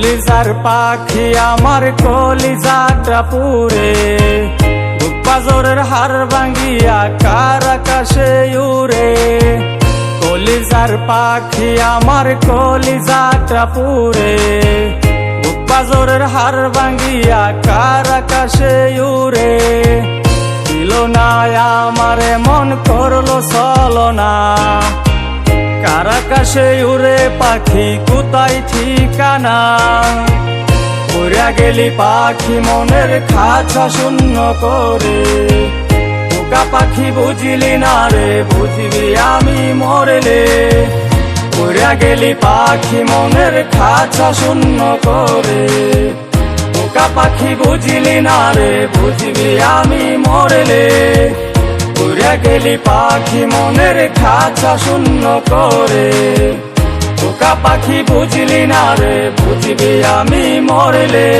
কলিজার পাখি আমার কলিজাটা পুরে, বুক পাজরের হার ভাঙ্গিয়া কার আকাশে উড়ে। কলিজার পাখি আমার কলিজাটা পুরে, বুক পাজরের হার ভাঙ্গিয়া কার আকাশে উড়ে। দিল না আমারে মন করলো ছলনা, কার আকাশে উড়ে পাখি কোথায় ঠিকানা। উড়া গেলি পাখি মনের খাঁচা শূন্য করে, পোকা পাখি বুঝিলি না রে বুঝবি আমি মরলে। উড়া গেলি পাখি মনের খাঁচা শূন্য করে, পোকা পাখি বুঝিলি না রে বুঝবি আমি মরলে। উড়ে গেলি পাখি মনের খাঁচা শূন্য করে, পোকা পাখি বুঝলি না রে বুঝবি আমি মরলে।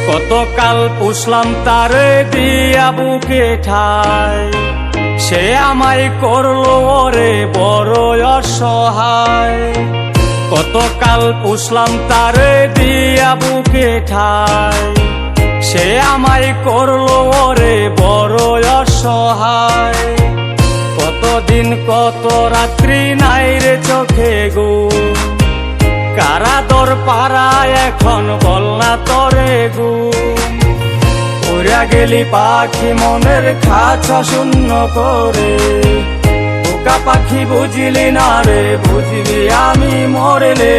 কতকাল পুষলাম তারে দিয়া বুকে ঠাই, সে আমায় করলো ওরে বড় অসহায়। কতকাল পুষলাম তারে দিয়া বুকে ঠাই, সে আমায় করলো ওরে বড় অসহায়। কতদিন কত রাত্রি নাই রে চোখে ঘুম, কারা দর পাড়ায় এখন বল না তরে ঘুম। উড়া গেলি পাখি মনের খাঁচা শূন্য করে, পোকা পাখি বুঝিলি না রে বুঝবি আমি মরলে।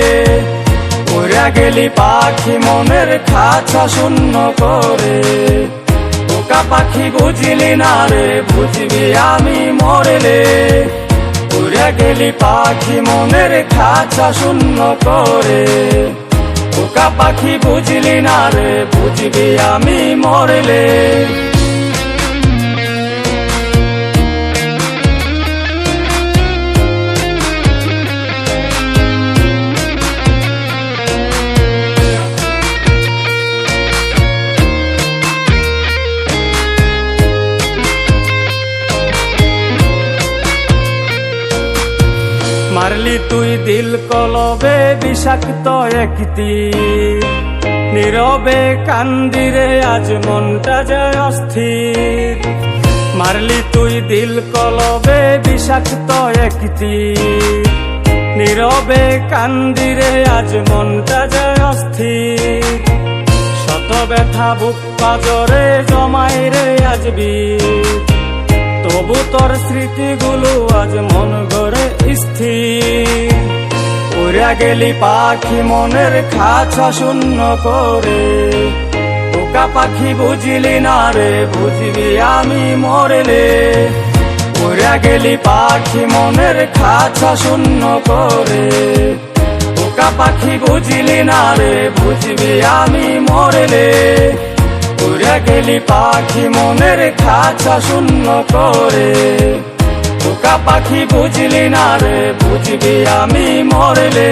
উড়া গেলি পাখি মনের খাঁচা শূন্য করে, পোকা পাখি বুঝিলি না রে বুঝবি আমি মরলে। উড়ে গেলি পাখি মনের খাঁচা শূন্য করে, পোকা পাখি বুঝলি না রে বুঝবি আমি মরলে। মারলি তুই দিল কলবে বিষাক্ত একটি, নীরবে কান্দিরে আজ মনটা যায় অস্থির। মারলি তুই দিল কলবে বিষাক্ত একটি, নীরবে কান্দিরে আজ মনটা যায় অস্থির। শত ব্যথা বুক পাজরে জমাই রে আজ বীর, তবু তোর স্মৃতিগুলো আজ মন গড়ে স্থির। উড়া গেলি পাখি মনের খাঁচা শূন্য করে, পোকা পাখি বুঝিলি না রে বুঝবি আমি মরলে। উড়া গেলি পাখি মনের খাঁচা শূন্য করে, পোকা পাখি বুঝিলি না রে বুঝবি আমি মরলে। উড়ে গেলি পাখি মনের খাঁচা শূন্য করে, পোকা পাখি বুঝলি না রে বুঝবি আমি মরলে।